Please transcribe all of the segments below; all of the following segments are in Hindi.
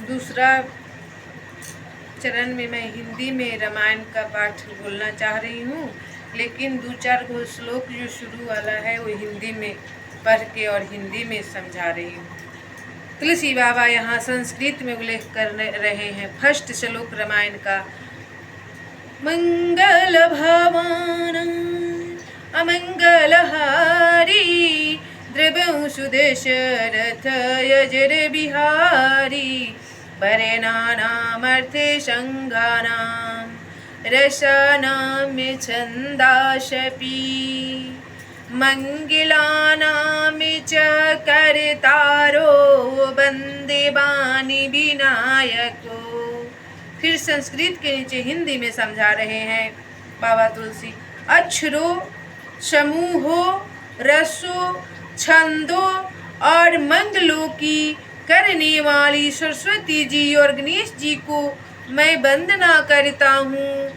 दूसरा चरण में मैं हिंदी में रामायण का पाठ बोलना चाह रही हूँ, लेकिन 2-4 गो श्लोक जो शुरू वाला है वो हिंदी में पढ़ के और हिंदी में समझा रही हूँ। तुलसी बाबा यहाँ संस्कृत में उल्लेख कर रहे हैं। फर्स्ट श्लोक रामायण का, मंगल भवन अमंगलहारी द्रवंशु दशरथ यजर बिहारी वरेणानामर्थे संघानां रसानां छन्दाशपि मंगलानां च कर्तारो वन्दे वाणी विनायको। फिर संस्कृत के नीचे हिंदी में समझा रहे हैं बाबा तुलसी। अक्षरो, समूहो, रसो, छंदो और मंगलों की करने वाली सरस्वती जी और गणेश जी को मैं वंदना करता हूँ।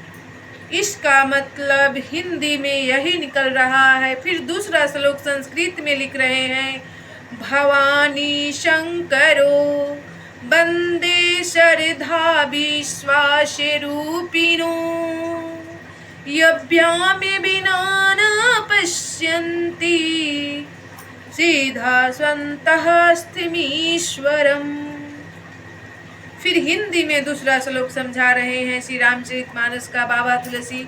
इसका मतलब हिंदी में यही निकल रहा है। फिर दूसरा श्लोक संस्कृत में लिख रहे हैं, भवानी शंकरो वंदे श्रद्धा विश्वास रूपिणो यभ्याम बिना न पश्यन्ति सीधा स्वन्तः स्थिमीश्वरम्। फिर हिंदी में दूसरा श्लोक समझा रहे हैं श्री रामचरितमानस का बाबा तुलसी।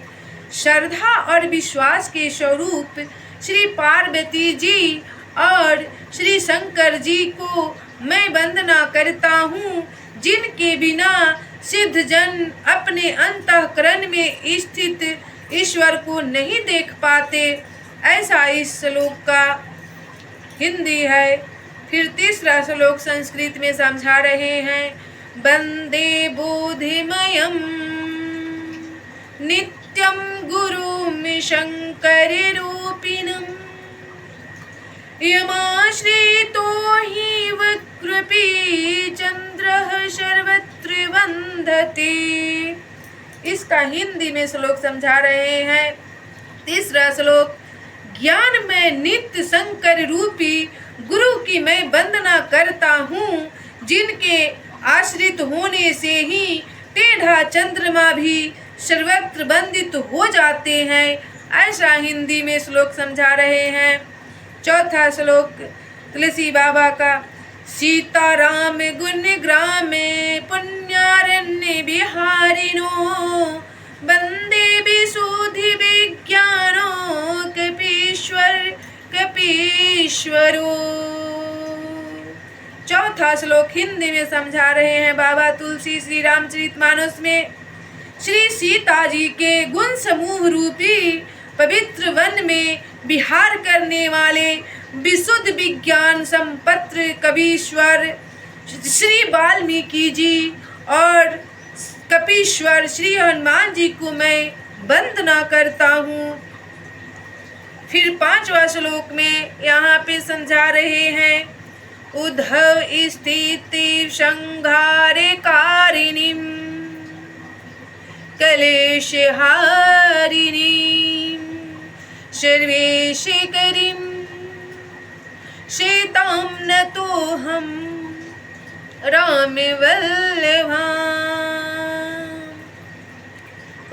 श्रद्धा और विश्वास के स्वरूप श्री पार्वती जी और श्री शंकर जी को मैं वंदना करता हूँ, जिनके बिना सिद्ध जन अपने अंतःकरण में स्थित ईश्वर को नहीं देख पाते। ऐसा इस श्लोक का हिंदी है। फिर तीसरा श्लोक संस्कृत में समझा रहे हैं, वंदे बोधिमयम् नित्यं गुरुं शंकर रूपिणम् यमाश्रितो हि वक्रपि चंद्रः सर्वत्र वंदते। इसका हिंदी में श्लोक समझा रहे हैं। तीसरा श्लोक, ज्ञान में नित्य शंकर रूपी गुरु की मैं वंदना करता हूँ, जिनके आश्रित होने से ही टेढ़ा चंद्रमा भी सर्वत्र वंदित हो जाते हैं। ऐसा हिंदी में श्लोक समझा रहे हैं। चौथा श्लोक तुलसी बाबा का, सीताराम गुण ग्रामे पुण्यारण्य बिहारिणो वंदे विशुद्धि विज्ञानो कपीश्वरो। चौथा श्लोक हिंदी में समझा रहे हैं बाबा तुलसी श्री रामचरितमानस में। श्री सीता जी के गुण समूह रूपी पवित्र वन में विहार करने वाले विशुद्ध विज्ञान संपन्न कवीश्वर श्री वाल्मीकि जी और कपीश्वर श्री हनुमान जी को मैं वंदना करता हूँ। फिर पांचवा श्लोक में यहाँ पे समझा रहे हैं, उद्धव स्थिति संहारे कारिणीं कलेश हारिणीं सर्वेशकरीं सीतां नतोऽहं राम वल्लभाम्।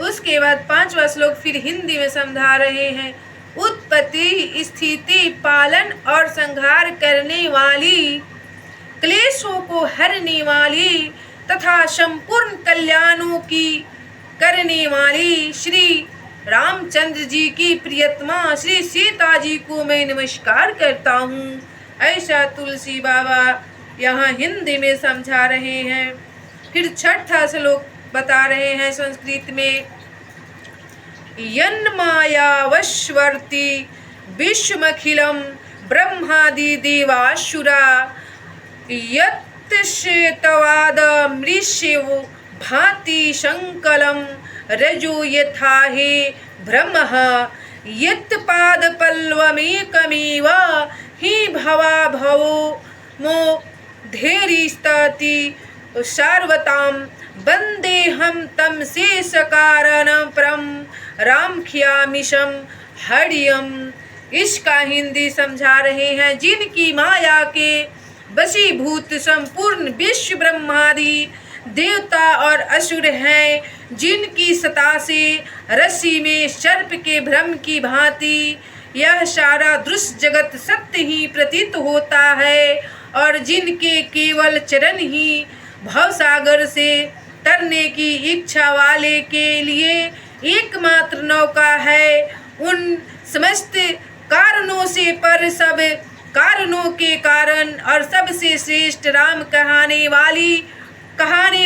उसके बाद पांचवा श्लोक फिर हिंदी में समझा रहे हैं, उत्पत्ति स्थिति पालन और संहार करने वाली, क्लेशों को हरने वाली तथा संपूर्ण कल्याणों की करने वाली श्री रामचंद्र जी की प्रियतमा श्री सीता जी को मैं नमस्कार करता हूँ। ऐसा तुलसी बाबा यहाँ हिंदी में समझा रहे हैं। फिर छठा श्लोक बता रहे हैं संस्कृत में, यन्मायावश्वर्ति विश्वमखिलं ब्रह्मादि देवासुरा यत्श्वेतवादमृषिव भाति संकलं रजो यथा हे ब्रह्मः यत्पादपल्लवमेकमेव हि भवा भवो मो धैर्यस्तति सार्वतां वन्देऽहं तं शेषकारणं रामख्यामिशं हरियम। इसका हिंदी समझा रहे हैं, जिनकी माया के वशीभूत संपूर्ण विश्व ब्रह्मादि देवता और असुर हैं, जिनकी सता से रस्सी में सर्प के भ्रम की भांति यह सारा दृश्य जगत सत्य ही प्रतीत होता है, और जिनके केवल चरण ही भवसागर से तरने की इच्छा वाले के लिए एकमात्र नौका है। उन समस्त कारणों से पर सब कारणों के कारण और सबसे श्रेष्ठ राम कहाने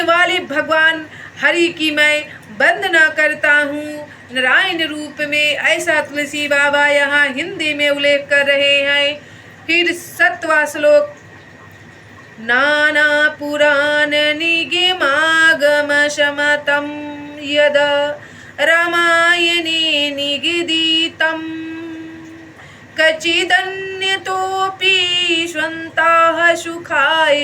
वाले भगवान हरि की मैं वंदना करता हूँ। नारायण रूप में ऐसा तुलसी बाबा यहाँ हिंदी में उल्लेख कर रहे हैं। फिर 7वां श्लोक, नाना पुराण निगमागम शमतम यद रामायणे निगदितम् कचिदन्यतोऽपि स्वन्ताः सुखाय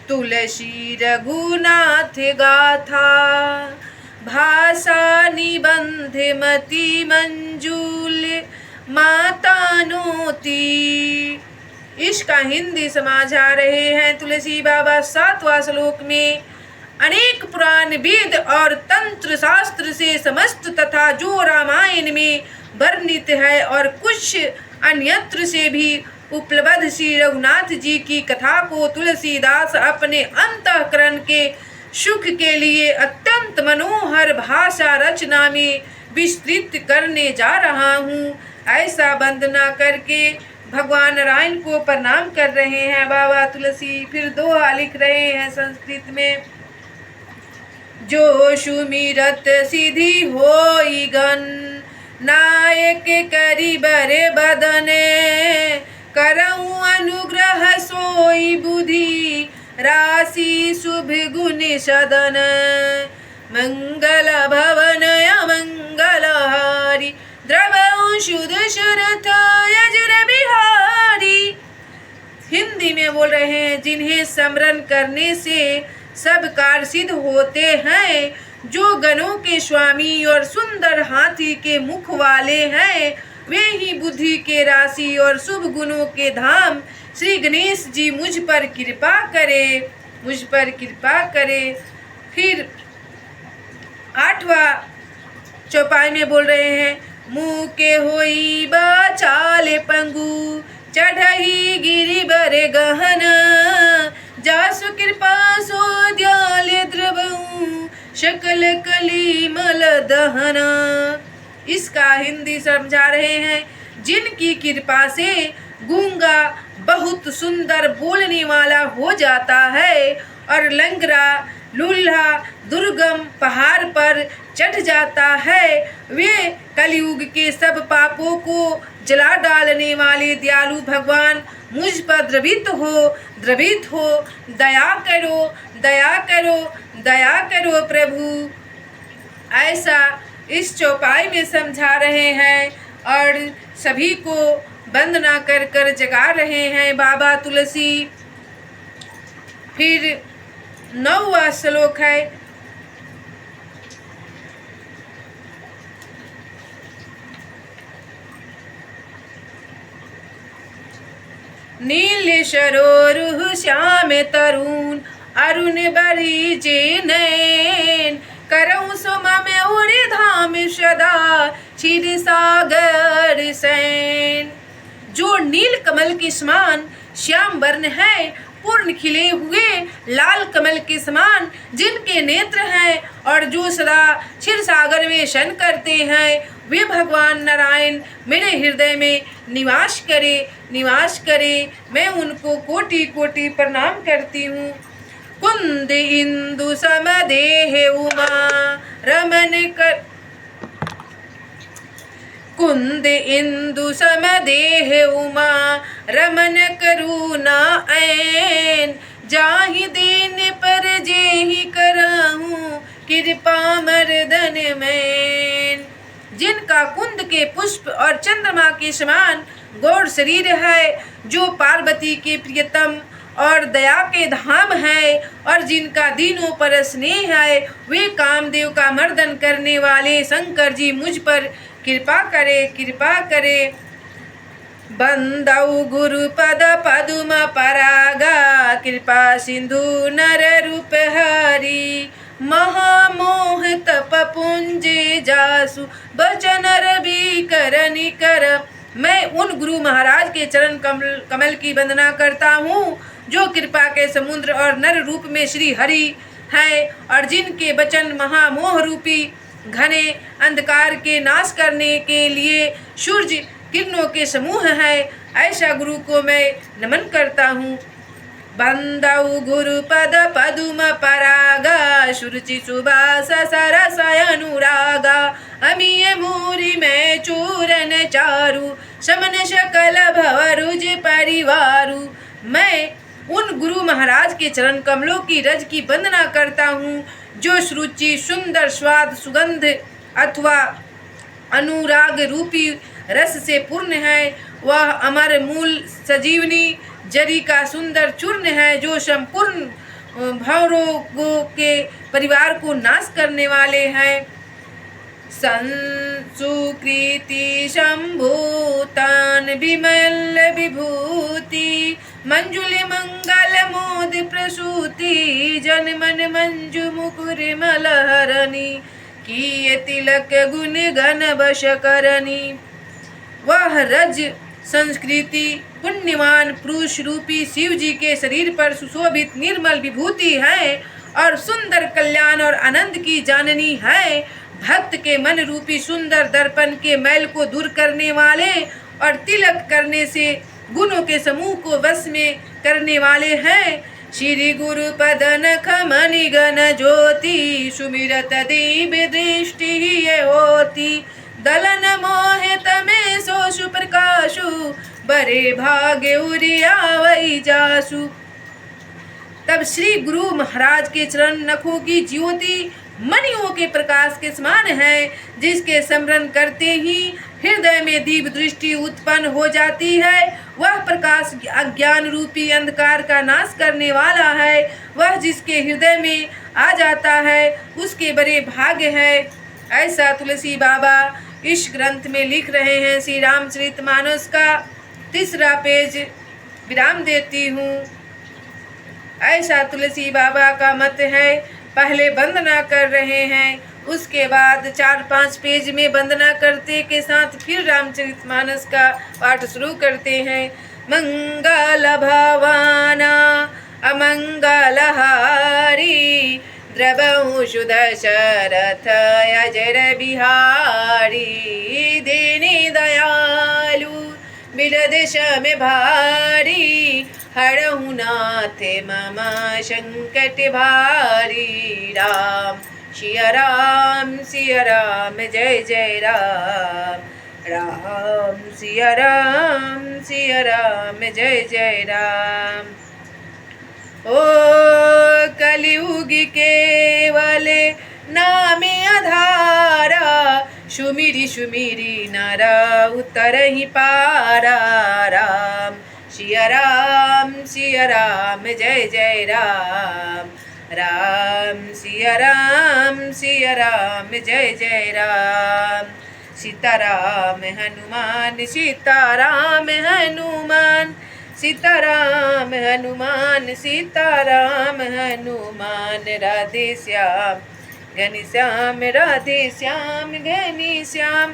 तुलसी रघुनाथ गाथा भाषा निबंध मति मंजूल मातानोती। इसका हिंदी समझा रहे हैं तुलसी बाबा 7वां श्लोक में। अनेक पुराण वेद और तंत्र शास्त्र से समस्त तथा जो रामायण में वर्णित है और कुछ अन्यत्र से भी उपलब्ध श्री रघुनाथ जी की कथा को तुलसीदास अपने अंतःकरण के सुख के लिए अत्यंत मनोहर भाषा रचना में विस्तृत करने जा रहा हूँ। ऐसा वंदना करके भगवान नारायण को प्रणाम कर रहे हैं बाबा तुलसी। फिर दोहा लिख रहे हैं संस्कृत में, जो सुमिरत सिद्धि होई गन नायक करी बरे बदने करऊं अनुग्रह सोई बुद्धि राशि शुभ गुण सदन मंगल भवन मंगल हारी द्रवऊं शुद्ध शरथ यजर बिहारी। हिंदी में बोल रहे हैं, जिन्हें स्मरण करने से सब कार्य सिद्ध होते हैं, जो गणों के स्वामी और सुंदर हाथी के मुख वाले हैं, वे ही बुद्धि के राशि और शुभ गुणों के धाम श्री गणेश जी मुझ पर कृपा करे। फिर 8वां चौपाई में बोल रहे हैं, मुँह के होई बचाले पंगु चढ़ही गिरी बरे गहना जासु कृपा सो दयाले द्रवऊं शकल कली मल दहना। इसका हिंदी समझा रहे हैं, जिनकी कृपा से गूंगा बहुत सुंदर बोलने वाला हो जाता है और लंगड़ा लूल्हा दुर्गम पहाड़ पर चढ़ जाता है, वे कलयुग के सब पापों को जला डालने वाले दयालु भगवान मुझ पर द्रवित हो दया करो प्रभु। ऐसा इस चौपाई में समझा रहे हैं और सभी को वंदना कर कर जगा रहे हैं बाबा तुलसी। फिर 9वां श्लोक है, नील सरोरुह श्याम तरुण अरुण बरी जे नैन करऊं सुमा में उड़ी धाम सदा क्षीर सागर सैन। जो नील कमल के समान श्याम वर्ण है, पूर्ण खिले हुए लाल कमल के समान जिनके नेत्र हैं और जो सदा क्षीर सागर में शयन करते हैं, वे भगवान नारायण मेरे हृदय में निवास करे। मैं उनको कोटि कोटि प्रणाम करती हूँ। कुंद इंदु समदेह उमा रमन कर कुंद इंदु समदेह उमा रमन करुणा ऐन जाहि देन पर जेहि करहूँ कृपा मर्दन मैन। जिनका कुंद के पुष्प और चंद्रमा के समान गौर शरीर है, जो पार्वती के प्रियतम और दया के धाम है और जिनका दीनों पर स्नेह है, वे कामदेव का मर्दन करने वाले शंकर जी मुझ पर कृपा करे। बंदौ गुरुपद पदुम परागा कृपा सिंधु नर रूप हरि महामोह तप पुंजे जासु बचन रवि कर निकर। मैं उन गुरु महाराज के चरण कमल की वंदना करता हूँ जो कृपा के समुद्र और नर रूप में श्री हरि है और जिनके वचन महामोह रूपी घने अंधकार के नाश करने के लिए सूर्य किरणों के समूह है। ऐसा गुरु को मैं नमन करता हूँ। बंदौ गुरुपद पदुम परागा शुरुचि सुबास सरस अनुरागा अमीय मूरि में चूरन चारु शमन शकल भवरुज परिवारु। मैं उन गुरु महाराज के चरण कमलों की रज की वंदना करता हूँ जो श्रुचि सुंदर स्वाद सुगंध अथवा अनुराग रूपी रस से पूर्ण है। वह अमर मूल सजीवनी जरी का सुंदर चूर्ण है जो संपूर्ण भवरोगों के परिवार को नाश करने वाले हैं। सुकृति शंभूतान विमल विभूति मंजुल मंगल मोद प्रसूति जन मन मंजु मुकुर मलहरणी किए तिलक गुण गण बश करनी। वह रज संस्कृति पुण्यवान पुरुष रूपी शिव जी के शरीर पर सुशोभित निर्मल विभूति है और सुंदर कल्याण और आनंद की जाननी है। भक्त के मन रूपी सुंदर दर्पण के मैल को दूर करने वाले और तिलक करने से गुणों के समूह को वश में करने वाले हैं। श्री गुरु पदन खमनि गण ज्योति सुमिरत दिव्य दृष्टि ये होती दलन मोहित में सो सुप्रकाशु बरे भाग्य उरियावई जासु। तब श्री गुरु महाराज के चरण नखों की ज्योति मणियों के प्रकाश के समान है जिसके स्मरण करते ही हृदय में दीप दृष्टि उत्पन्न हो जाती है। वह प्रकाश अज्ञान रूपी अंधकार का नाश करने वाला है। वह जिसके हृदय में आ जाता है उसके बड़े भाग्य है। ऐसा तुलसी बाबा इस ग्रंथ में लिख रहे हैं। श्री रामचरितमानस का 3 पेज विराम देती हूँ। ऐसा तुलसी बाबा का मत है। पहले वंदना कर रहे हैं, उसके बाद 4-5 पेज में वंदना करते के साथ फिर रामचरितमानस का पाठ शुरू करते हैं। मंगल भवाना अमंगलहारी द्रवहुषु दशरथ अजर बिहारी दीनी दयालु बिलदेश में भारी हरहु नाथ मम संकट भारी। राम सिया राम जय जय राम। राम सिया राम जय जय राम। ओ कलियुग केवल नामे आधारा सुमिरी सुमिरी नरा उतर ही पारा। राम सिया राम जय जय राम। राम सिया राम जय जय राम। सीताराम हनुमान सीताराम हनुमान सीताराम हनुमान सीताराम हनुमान राधे श्याम घनश्याम राधे श्याम घनश्याम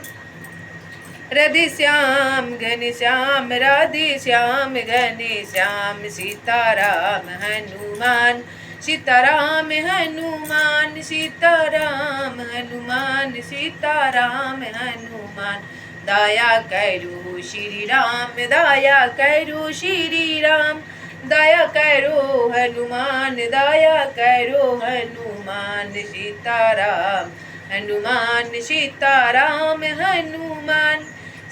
राधे श्याम घनश्याम राधे श्याम घनश्याम। सीताराम हनुमान सीताराम हनुमान सीताराम हनुमान सीताराम हनुमान। दया करो श्री राम दया करो श्री राम दया करो हनुमान दया करो हनुमान। सीताराम हनुमान सीताराम हनुमान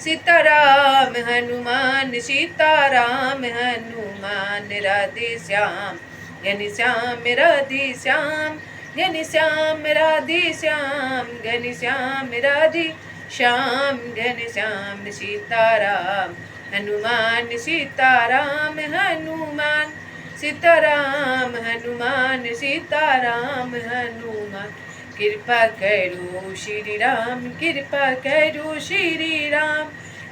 सीताराम हनुमान सीताराम हनुमान। राधे श्याम घनश्याम राधे श्याम घनश्याम राधे श्याम घनश्याम राधे श्याम घनश्याम। सीताराम हनुमान सीताराम हनुमान सीताराम हनुमान सीताराम हनुमान। कृपा करो श्री राम कृपा करो श्री राम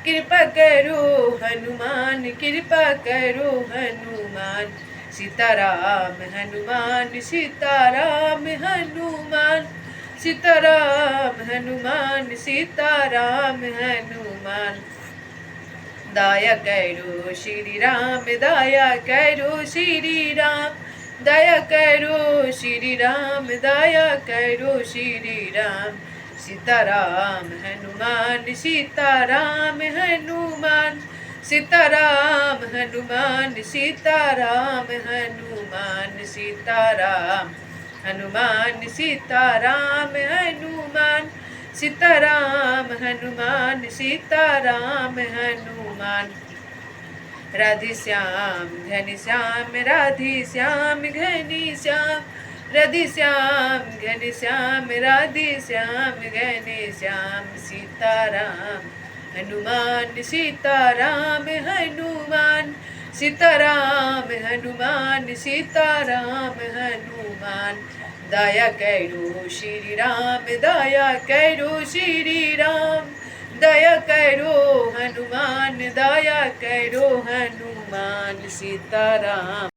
कृपा करो हनुमान, कृपा करो हनुमान। सीताराम हनुमान, सीताराम हनुमान, सीताराम हनुमान, सीताराम हनुमान। दया करो श्री राम, दया करो श्री राम, दया करो श्री राम, दया करो श्री राम। सीताराम हनुमान, सीताराम हनुमान, सीताराम हनुमान, सीताराम हनुमान। सीताराम हनुमान, सीताराम हनुमान, सीताराम हनुमान, सीताराम हनुमान। राधे श्याम घन श्याम, राधे श्याम घन श्याम, राधे श्याम घन श्याम, राधे श्याम घन श्याम। सीताराम हनुमान, सीताराम हनुमान, सीताराम हनुमान, सीताराम हनुमान। दया करो श्री राम, दया करो श्री राम, दया करो हनुमान, दया करो हनुमान। सीताराम।